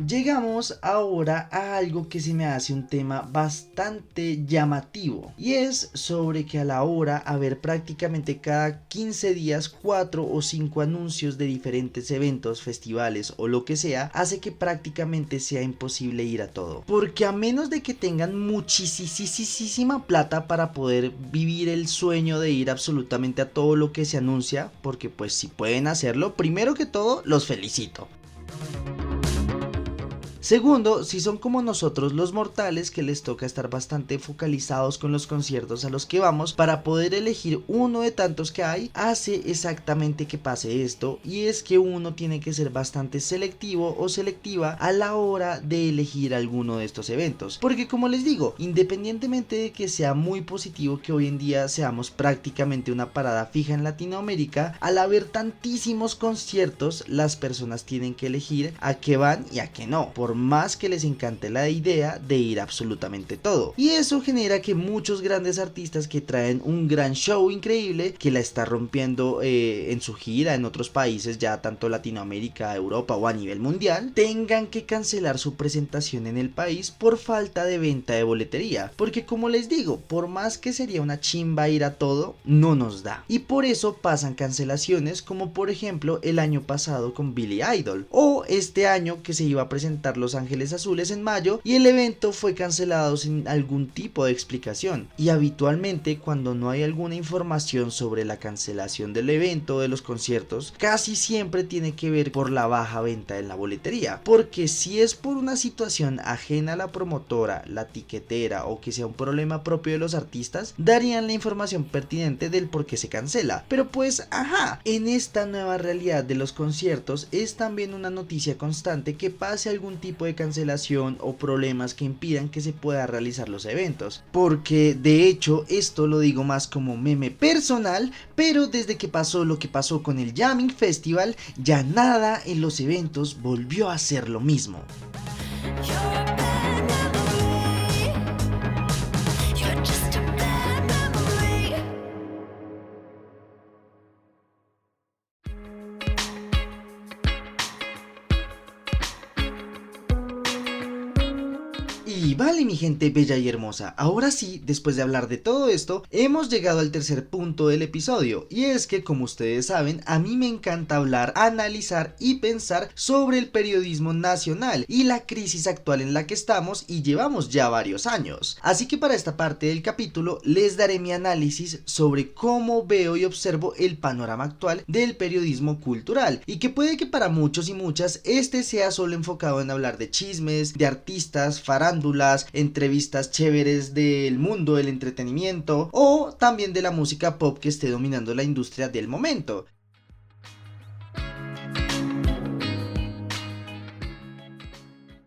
Llegamos ahora a algo que se me hace un tema bastante llamativo y es sobre que a la hora haber prácticamente cada 15 días 4 o 5 anuncios de diferentes eventos, festivales o lo que sea, hace que prácticamente sea imposible ir a todo, porque a menos de que tengan muchísima plata para poder vivir el sueño de ir absolutamente a todo lo que se anuncia, porque pues si pueden hacerlo, primero que todo los felicito. Segundo, si son como nosotros los mortales que les toca estar bastante focalizados con los conciertos a los que vamos para poder elegir uno de tantos que hay, hace exactamente que pase esto, y es que uno tiene que ser bastante selectivo o selectiva a la hora de elegir alguno de estos eventos, porque como les digo, independientemente de que sea muy positivo que hoy en día seamos prácticamente una parada fija en Latinoamérica, al haber tantísimos conciertos las personas tienen que elegir a qué van y a qué no, por más que les encante la idea de ir absolutamente todo, y eso genera que muchos grandes artistas que traen un gran show increíble, que la está rompiendo en su gira en otros países, ya tanto Latinoamérica, Europa o a nivel mundial, tengan que cancelar su presentación en el país por falta de venta de boletería, porque como les digo, por más que sería una chimba ir a todo, no nos da, y por eso pasan cancelaciones como por ejemplo el año pasado con Billy Idol, o este año que se iba a presentar Los Ángeles Azules en mayo y el evento fue cancelado sin algún tipo de explicación, y habitualmente cuando no hay alguna información sobre la cancelación del evento o de los conciertos, casi siempre tiene que ver por la baja venta en la boletería, porque si es por una situación ajena a la promotora, la tiquetera o que sea un problema propio de los artistas, darían la información pertinente del por qué se cancela, pero pues en esta nueva realidad de los conciertos es también una noticia constante que pase algún tipo de cancelación o problemas que impidan que se pueda realizar los eventos, porque de hecho esto lo digo más como meme personal, pero desde que pasó lo que pasó con el Jamming Festival, ya nada en los eventos volvió a ser lo mismo. Y vale, mi gente bella y hermosa, ahora sí, después de hablar de todo esto, hemos llegado al tercer punto del episodio, y es que, como ustedes saben, a mí me encanta hablar, analizar y pensar sobre el periodismo nacional y la crisis actual en la que estamos y llevamos ya varios años. Así que para esta parte del capítulo les daré mi análisis sobre cómo veo y observo el panorama actual del periodismo cultural, y que puede que para muchos y muchas este sea solo enfocado en hablar de chismes, de artistas, farándula farándulas, entrevistas chéveres del mundo del entretenimiento o también de la música pop que esté dominando la industria del momento.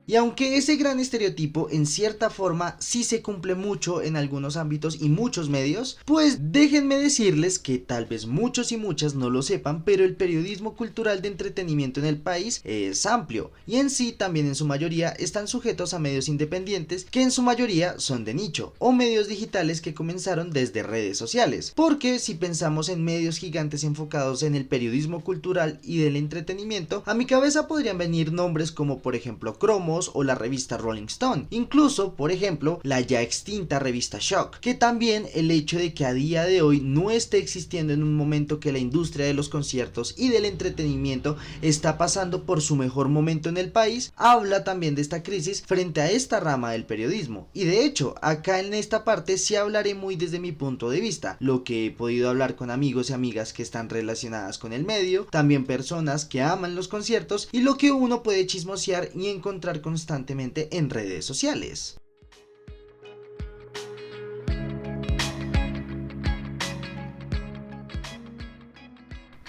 Y aunque ese gran estereotipo en cierta forma sí se cumple mucho en algunos ámbitos y muchos medios, pues déjenme decirles que tal vez muchos y muchas no lo sepan, pero el periodismo cultural de entretenimiento en el país es amplio y en sí también en su mayoría están sujetos a medios independientes que en su mayoría son de nicho o medios digitales que comenzaron desde redes sociales, porque si pensamos en medios gigantes enfocados en el periodismo cultural y del entretenimiento, a mi cabeza podrían venir nombres como por ejemplo Cromo o la revista Rolling Stone, incluso por ejemplo la ya extinta revista Shock, que también el hecho de que a día de hoy no esté existiendo en un momento que la industria de los conciertos y del entretenimiento está pasando por su mejor momento en el país, habla también de esta crisis frente a esta rama del periodismo. Y de hecho acá en esta parte sí hablaré muy desde mi punto de vista, lo que he podido hablar con amigos y amigas que están relacionadas con el medio, también personas que aman los conciertos y lo que uno puede chismosear y encontrar constantemente en redes sociales.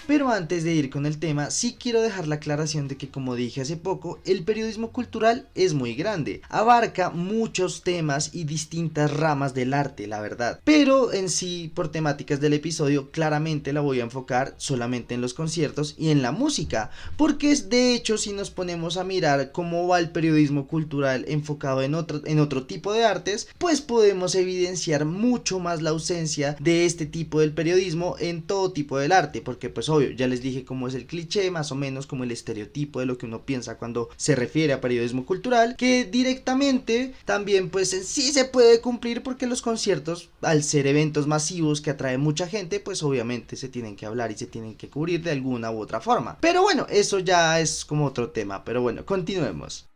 Pero antes de ir con el tema, sí quiero dejar la aclaración de que, como dije hace poco, el periodismo cultural es muy grande, abarca muchos temas y distintas ramas del arte, la verdad. Pero en sí, por temáticas del episodio, claramente la voy a enfocar solamente en los conciertos y en la música, porque es de hecho, si nos ponemos a mirar cómo va el periodismo cultural enfocado en otro tipo de artes, pues podemos evidenciar mucho más la ausencia de este tipo del periodismo en todo tipo del arte, porque pues obvio, ya les dije cómo es el cliché, más o menos como el estereotipo de lo que uno piensa cuando se refiere a periodismo cultural, que directamente también pues en sí se puede cumplir porque los conciertos, al ser eventos masivos que atraen mucha gente, pues obviamente se tienen que hablar y se tienen que cubrir de alguna u otra forma. Pero bueno, eso ya es como otro tema, pero bueno, continuemos.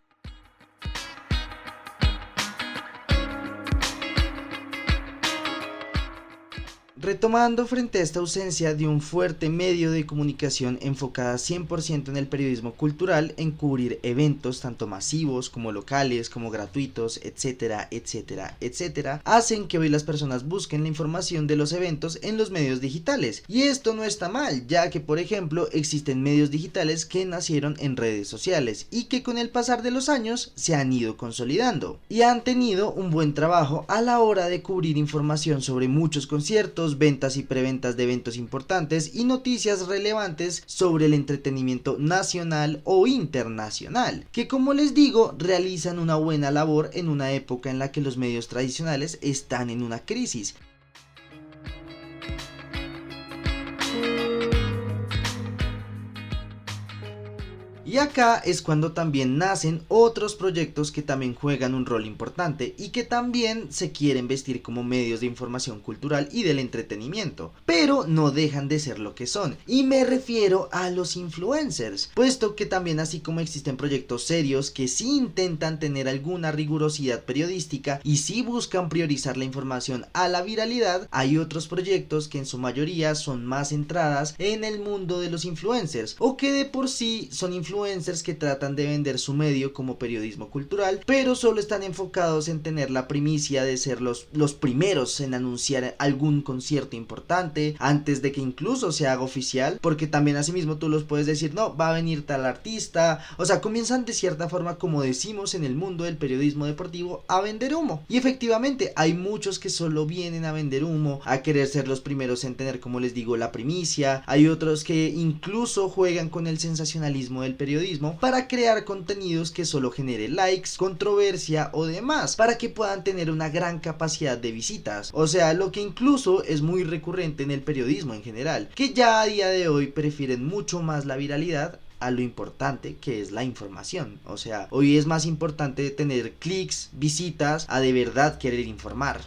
Retomando frente a esta ausencia de un fuerte medio de comunicación enfocada 100% en el periodismo cultural, en cubrir eventos tanto masivos como locales, como gratuitos, etcétera, etcétera, etcétera, hacen que hoy las personas busquen la información de los eventos en los medios digitales. Y esto no está mal, ya que por ejemplo existen medios digitales que nacieron en redes sociales y que con el pasar de los años se han ido consolidando y han tenido un buen trabajo a la hora de cubrir información sobre muchos conciertos, ventas y preventas de eventos importantes y noticias relevantes sobre el entretenimiento nacional o internacional, que como les digo realizan una buena labor en una época en la que los medios tradicionales están en una crisis. Y acá es cuando también nacen otros proyectos que también juegan un rol importante y que también se quieren vestir como medios de información cultural y del entretenimiento, pero no dejan de ser lo que son, y me refiero a los influencers, puesto que también así como existen proyectos serios que sí intentan tener alguna rigurosidad periodística y sí buscan priorizar la información a la viralidad, hay otros proyectos que en su mayoría son más centradas en el mundo de los influencers o que de por sí son influencers que tratan de vender su medio como periodismo cultural, pero solo están enfocados en tener la primicia de ser los primeros en anunciar algún concierto importante antes de que incluso se haga oficial, porque también asimismo tú los puedes decir, no, va a venir tal artista, o sea, comienzan de cierta forma, como decimos en el mundo del periodismo deportivo, a vender humo. Y efectivamente hay muchos que solo vienen a vender humo, a querer ser los primeros en tener, como les digo, la primicia. Hay otros que incluso juegan con el sensacionalismo del periodismo para crear contenidos que solo genere likes, controversia o demás, para que puedan tener una gran capacidad de visitas. O sea, lo que incluso es muy recurrente en el periodismo en general, que ya a día de hoy prefieren mucho más la viralidad a lo importante que es la información. O sea, hoy es más importante tener clics, visitas, a de verdad querer informar.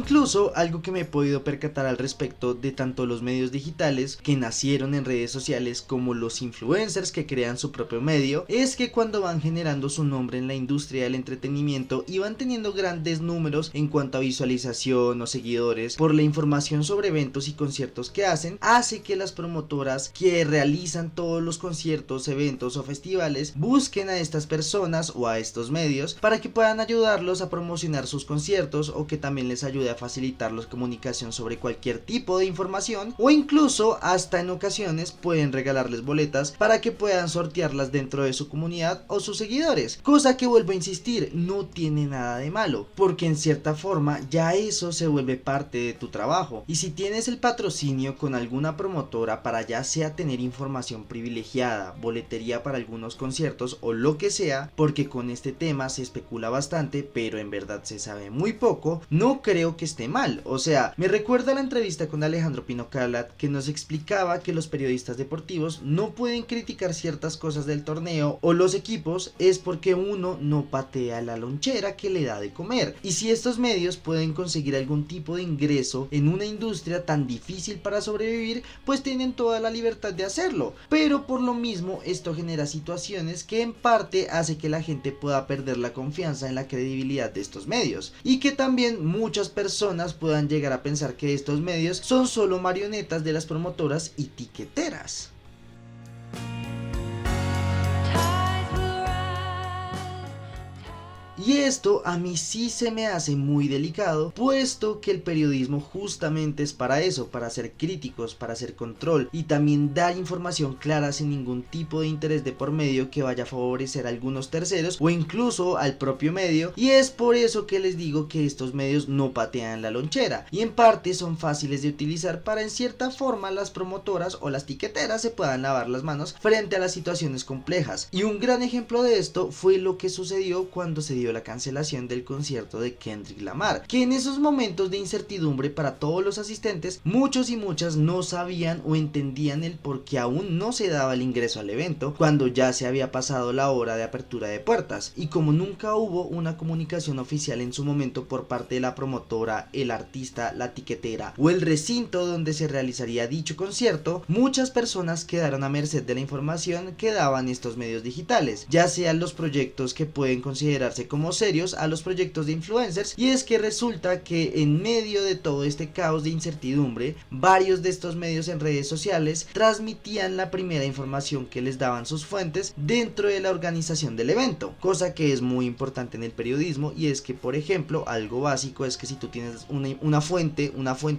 incluso algo que me he podido percatar al respecto de tanto los medios digitales que nacieron en redes sociales como los influencers que crean su propio medio, es que cuando van generando su nombre en la industria del entretenimiento y van teniendo grandes números en cuanto a visualización o seguidores por la información sobre eventos y conciertos que hacen, hace que las promotoras que realizan todos los conciertos, eventos o festivales busquen a estas personas o a estos medios para que puedan ayudarlos a promocionar sus conciertos o que también les ayude a facilitar la comunicación sobre cualquier tipo de información, o incluso hasta en ocasiones pueden regalarles boletas para que puedan sortearlas dentro de su comunidad o sus seguidores, cosa que, vuelvo a insistir, no tiene nada de malo, porque en cierta forma ya eso se vuelve parte de tu trabajo. Y si tienes el patrocinio con alguna promotora para ya sea tener información privilegiada, boletería para algunos conciertos o lo que sea, porque con este tema se especula bastante pero en verdad se sabe muy poco, no creo que esté mal. O sea, me recuerda la entrevista con Alejandro Pino Calat, que nos explicaba que los periodistas deportivos no pueden criticar ciertas cosas del torneo o los equipos es porque uno no patea la lonchera que le da de comer, y si estos medios pueden conseguir algún tipo de ingreso en una industria tan difícil para sobrevivir, pues tienen toda la libertad de hacerlo, pero por lo mismo esto genera situaciones que en parte hace que la gente pueda perder la confianza en la credibilidad de estos medios, y que también muchas personas puedan llegar a pensar que estos medios son solo marionetas de las promotoras y tiqueteras. Y esto a mí sí se me hace muy delicado, puesto que el periodismo justamente es para eso, para ser críticos, para hacer control y también dar información clara sin ningún tipo de interés de por medio que vaya a favorecer a algunos terceros o incluso al propio medio, y es por eso que les digo que estos medios no patean la lonchera y en parte son fáciles de utilizar para en cierta forma las promotoras o las tiqueteras se puedan lavar las manos frente a las situaciones complejas. Y un gran ejemplo de esto fue lo que sucedió cuando se dio la cancelación del concierto de Kendrick Lamar, que en esos momentos de incertidumbre para todos los asistentes, muchos y muchas no sabían o entendían el por qué aún no se daba el ingreso al evento cuando ya se había pasado la hora de apertura de puertas, y como nunca hubo una comunicación oficial en su momento por parte de la promotora, el artista, la tiquetera o el recinto donde se realizaría dicho concierto, muchas personas quedaron a merced de la información que daban estos medios digitales, ya sean los proyectos que pueden considerarse como serios a los proyectos de influencers. Y es que resulta que en medio de todo este caos de incertidumbre, varios de estos medios en redes sociales transmitían la primera información que les daban sus fuentes dentro de la organización del evento, cosa que es muy importante en el periodismo. Y es que, por ejemplo, algo básico es que si tú tienes una fuente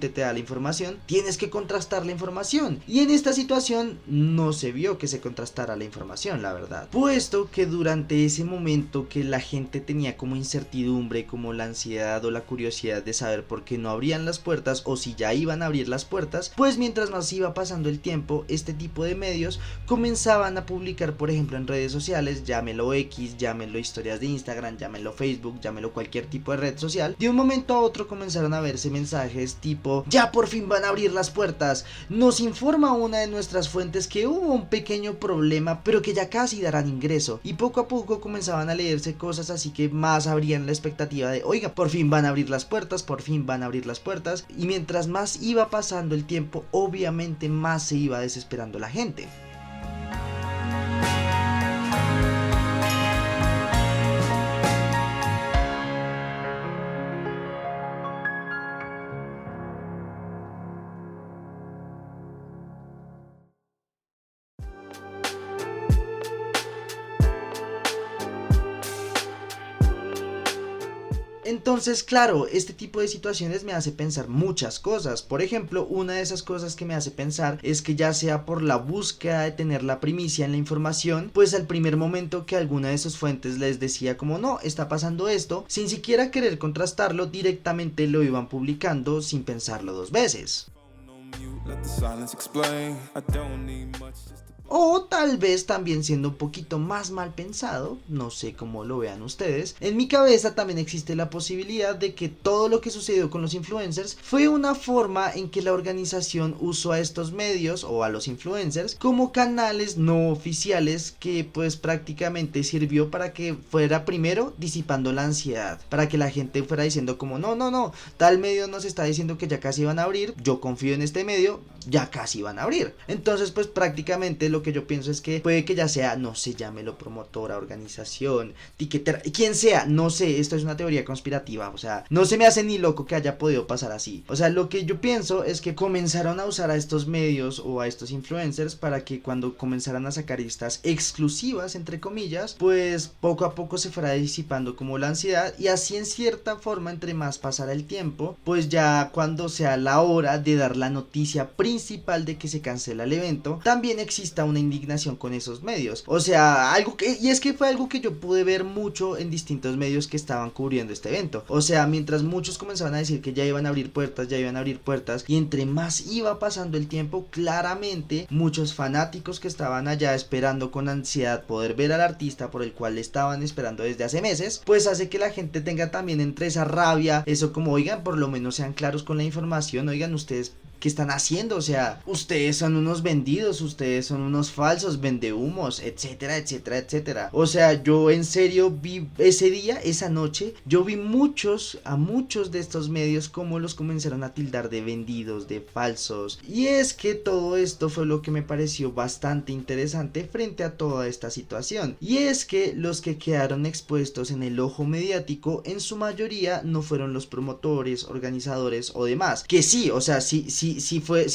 te da la información, tienes que contrastar la información, y en esta situación no se vio que se contrastara la información, la verdad, puesto que durante ese momento que la gente tenía como incertidumbre, como la ansiedad o la curiosidad de saber por qué no abrían las puertas o si ya iban a abrir las puertas, pues mientras más iba pasando el tiempo, este tipo de medios comenzaban a publicar, por ejemplo, en redes sociales, llámelo X, llámelo historias de Instagram, llámelo Facebook, llámelo cualquier tipo de red social. De un momento a otro comenzaron a verse mensajes tipo: ya por fin van a abrir las puertas, nos informa una de nuestras fuentes que hubo un pequeño problema pero que ya casi darán ingreso, y poco a poco comenzaban a leerse cosas así que más abrían la expectativa de: oiga, por fin van a abrir las puertas, por fin van a abrir las puertas. Y mientras más iba pasando el tiempo, obviamente más se iba desesperando la gente. Entonces, claro, este tipo de situaciones me hace pensar muchas cosas. Por ejemplo, una de esas cosas que me hace pensar es que ya sea por la búsqueda de tener la primicia en la información, pues al primer momento que alguna de sus fuentes les decía como: no, está pasando esto, sin siquiera querer contrastarlo, directamente lo iban publicando sin pensarlo dos veces. O tal vez también siendo un poquito más mal pensado, no sé cómo lo vean ustedes, en mi cabeza también existe la posibilidad de que todo lo que sucedió con los influencers fue una forma en que la organización usó a estos medios o a los influencers como canales no oficiales, que pues prácticamente sirvió para que fuera primero disipando la ansiedad, para que la gente fuera diciendo como no, tal medio nos está diciendo que ya casi van a abrir, yo confío en este medio, ya casi van a abrir. Entonces pues prácticamente lo que yo pienso es que puede que ya sea, no sé, llámelo promotora, organización, tiquetera, quien sea, no sé, esto es una teoría conspirativa, o sea, no se me hace ni loco que haya podido pasar así. O sea, lo que yo pienso es que comenzaron a usar a estos medios o a estos influencers para que cuando comenzaran a sacar estas exclusivas, entre comillas, pues poco a poco se fuera disipando como la ansiedad, y así en cierta forma, entre más pasara el tiempo, pues ya cuando sea la hora de dar la noticia principal de que se cancela el evento, también exista una indignación con esos medios. O sea, y es que fue algo que yo pude ver mucho en distintos medios que estaban cubriendo este evento. O sea, mientras muchos comenzaban a decir que ya iban a abrir puertas, y entre más iba pasando el tiempo, claramente muchos fanáticos que estaban allá esperando con ansiedad poder ver al artista por el cual estaban esperando desde hace meses, pues hace que la gente tenga también entre esa rabia, eso como, oigan, por lo menos sean claros con la información, oigan, ustedes ¿qué están haciendo? O sea, ustedes son unos vendidos, ustedes son unos falsos vendehumos, etcétera, etcétera, etcétera. O sea, yo en serio vi ese día, esa noche, yo vi a muchos de estos medios como los comenzaron a tildar de vendidos, de falsos. Y es que todo esto fue lo que me pareció bastante interesante frente a toda esta situación. Y es que los que quedaron expuestos en el ojo mediático, en su mayoría no fueron los promotores, organizadores o demás. Que sí, o sea, sí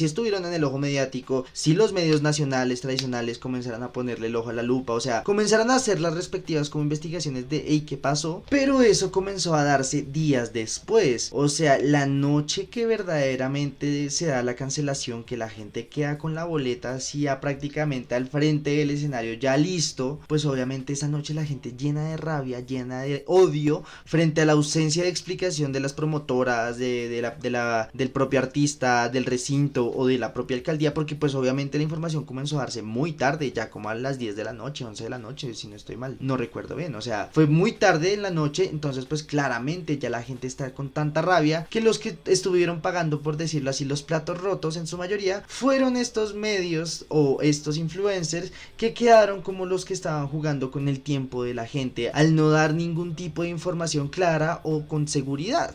estuvieron en el ojo mediático, si los medios nacionales tradicionales comenzaron a ponerle el ojo a la lupa, o sea, comenzaron a hacer las respectivas como investigaciones de hey, ¿qué pasó? Pero eso comenzó a darse días después, o sea, la noche que verdaderamente se da la cancelación, que la gente queda con la boleta así prácticamente al frente del escenario ya listo, pues obviamente esa noche la gente llena de rabia, llena de odio frente a la ausencia de explicación de las promotoras, del propio artista, del recinto o de la propia alcaldía, porque pues obviamente la información comenzó a darse muy tarde, ya como a las 10 de la noche, 11 de la noche, si no estoy mal, no recuerdo bien, o sea, fue muy tarde en la noche, entonces pues claramente ya la gente está con tanta rabia que los que estuvieron pagando, por decirlo así, los platos rotos en su mayoría, fueron estos medios o estos influencers que quedaron como los que estaban jugando con el tiempo de la gente al no dar ningún tipo de información clara o con seguridad.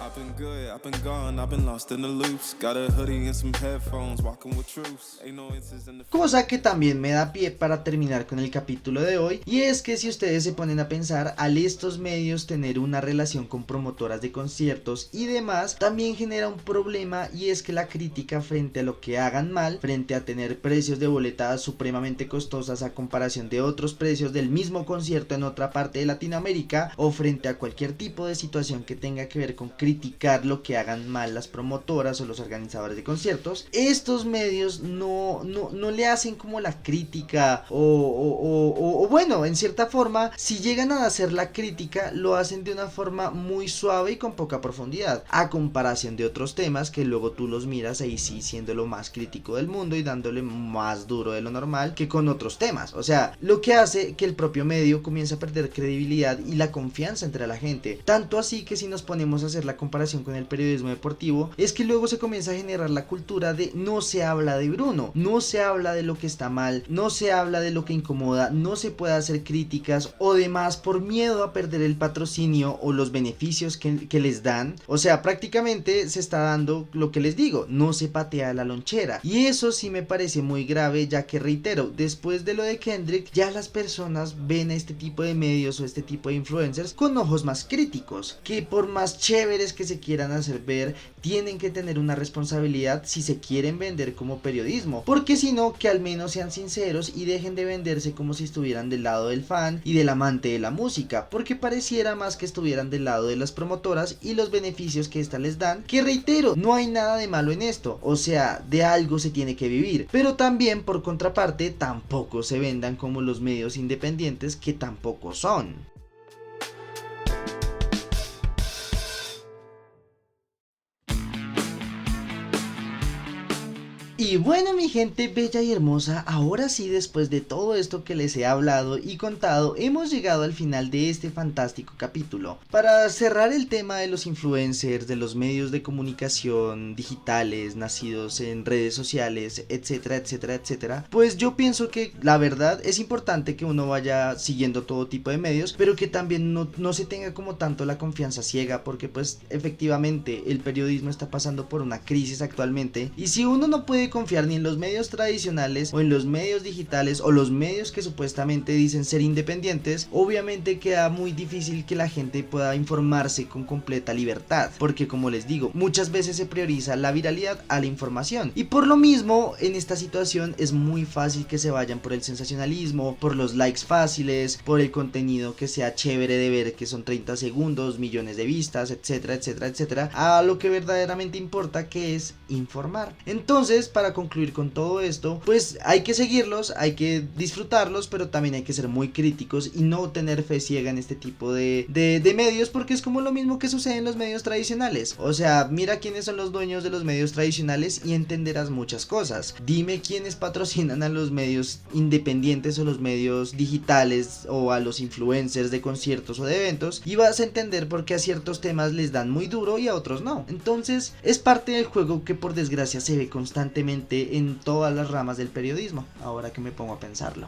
I've been good, I've been gone, I've been lost in the loops. Got a hoodie and some headphones, walking with truths. Ain't no inches in the... Cosa que también me da pie para terminar con el capítulo de hoy, y es que si ustedes se ponen a pensar, al estos medios tener una relación con promotoras de conciertos y demás, también genera un problema, y es que la crítica frente a lo que hagan mal, frente a tener precios de boletas supremamente costosas a comparación de otros precios del mismo concierto en otra parte de Latinoamérica, o frente a cualquier tipo de situación que tenga que ver con criticar lo que hagan mal las promotoras o los organizadores de conciertos, estos medios no le hacen como la crítica o bueno, en cierta forma, si llegan a hacer la crítica, lo hacen de una forma muy suave y con poca profundidad, a comparación de otros temas que luego tú los miras ahí sí siendo lo más crítico del mundo y dándole más duro de lo normal que con otros temas. O sea, lo que hace que el propio medio comience a perder credibilidad y la confianza entre la gente, tanto así que si nos ponemos a hacer la comparación con el periodismo deportivo, es que luego se comienza a generar la cultura de no se habla de Bruno, no se habla de lo que está mal, no se habla de lo que incomoda, no se puede hacer críticas o demás por miedo a perder el patrocinio o los beneficios que les dan. O sea, prácticamente se está dando lo que les digo, no se patea la lonchera, y eso sí me parece muy grave, ya que reitero, después de lo de Kendrick ya las personas ven a este tipo de medios o este tipo de influencers con ojos más críticos, que por más chéveres que se quieran hacer ver, tienen que tener una responsabilidad si se quieren vender como periodismo, porque si no, que al menos sean sinceros y dejen de venderse como si estuvieran del lado del fan y del amante de la música, porque pareciera más que estuvieran del lado de las promotoras y los beneficios que éstas les dan, que reitero, no hay nada de malo en esto, o sea, de algo se tiene que vivir, pero también por contraparte tampoco se vendan como los medios independientes que tampoco son. Y bueno, mi gente bella y hermosa, ahora sí, después de todo esto que les he hablado y contado, hemos llegado al final de este fantástico capítulo. Para cerrar el tema de los influencers, de los medios de comunicación digitales, nacidos en redes sociales, etcétera, etcétera, etcétera, pues yo pienso que la verdad es importante que uno vaya siguiendo todo tipo de medios, pero que también no se tenga como tanto la confianza ciega, porque pues efectivamente el periodismo está pasando por una crisis actualmente, y si uno no puede confiar ni en los medios tradicionales o en los medios digitales o los medios que supuestamente dicen ser independientes, obviamente queda muy difícil que la gente pueda informarse con completa libertad, porque como les digo, muchas veces se prioriza la viralidad a la información, y por lo mismo en esta situación es muy fácil que se vayan por el sensacionalismo, por los likes fáciles, por el contenido que sea chévere de ver, que son 30 segundos, millones de vistas, etcétera, etcétera, etcétera, a lo que verdaderamente importa, que es informar. Entonces, para concluir con todo esto, pues hay que seguirlos, hay que disfrutarlos, pero también hay que ser muy críticos y no tener fe ciega en este tipo de medios, porque es como lo mismo que sucede en los medios tradicionales. O sea, mira quiénes son los dueños de los medios tradicionales y entenderás muchas cosas. Dime quiénes patrocinan a los medios independientes o los medios digitales o a los influencers de conciertos o de eventos, y vas a entender por qué a ciertos temas les dan muy duro y a otros no. Entonces, es parte del juego que por desgracia se ve constantemente en todas las ramas del periodismo, ahora que me pongo a pensarlo.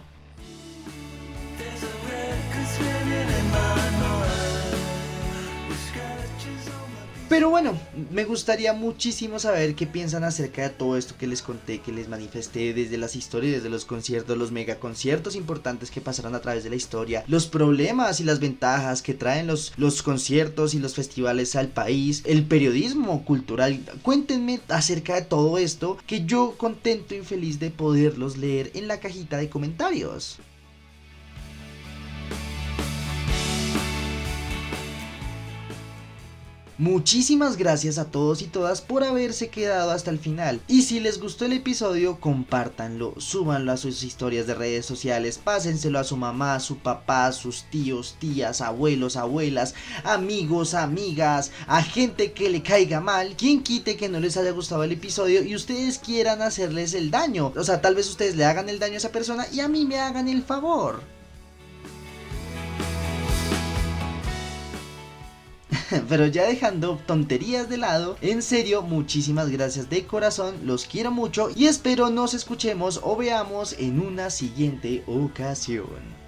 Pero bueno, me gustaría muchísimo saber qué piensan acerca de todo esto que les conté, que les manifesté, desde las historias, desde los conciertos, los mega conciertos importantes que pasaron a través de la historia, los problemas y las ventajas que traen los conciertos y los festivales al país, el periodismo cultural. Cuéntenme acerca de todo esto, que yo contento y feliz de poderlos leer en la cajita de comentarios. Muchísimas gracias a todos y todas por haberse quedado hasta el final, y si les gustó el episodio, compártanlo, súbanlo a sus historias de redes sociales, pásenselo a su mamá, a su papá, a sus tíos, tías, abuelos, abuelas, amigos, amigas, a gente que le caiga mal. Quien quite que no les haya gustado el episodio y ustedes quieran hacerles el daño, o sea, tal vez ustedes le hagan el daño a esa persona y a mí me hagan el favor. Pero ya dejando tonterías de lado, en serio, muchísimas gracias de corazón, los quiero mucho y espero nos escuchemos o veamos en una siguiente ocasión.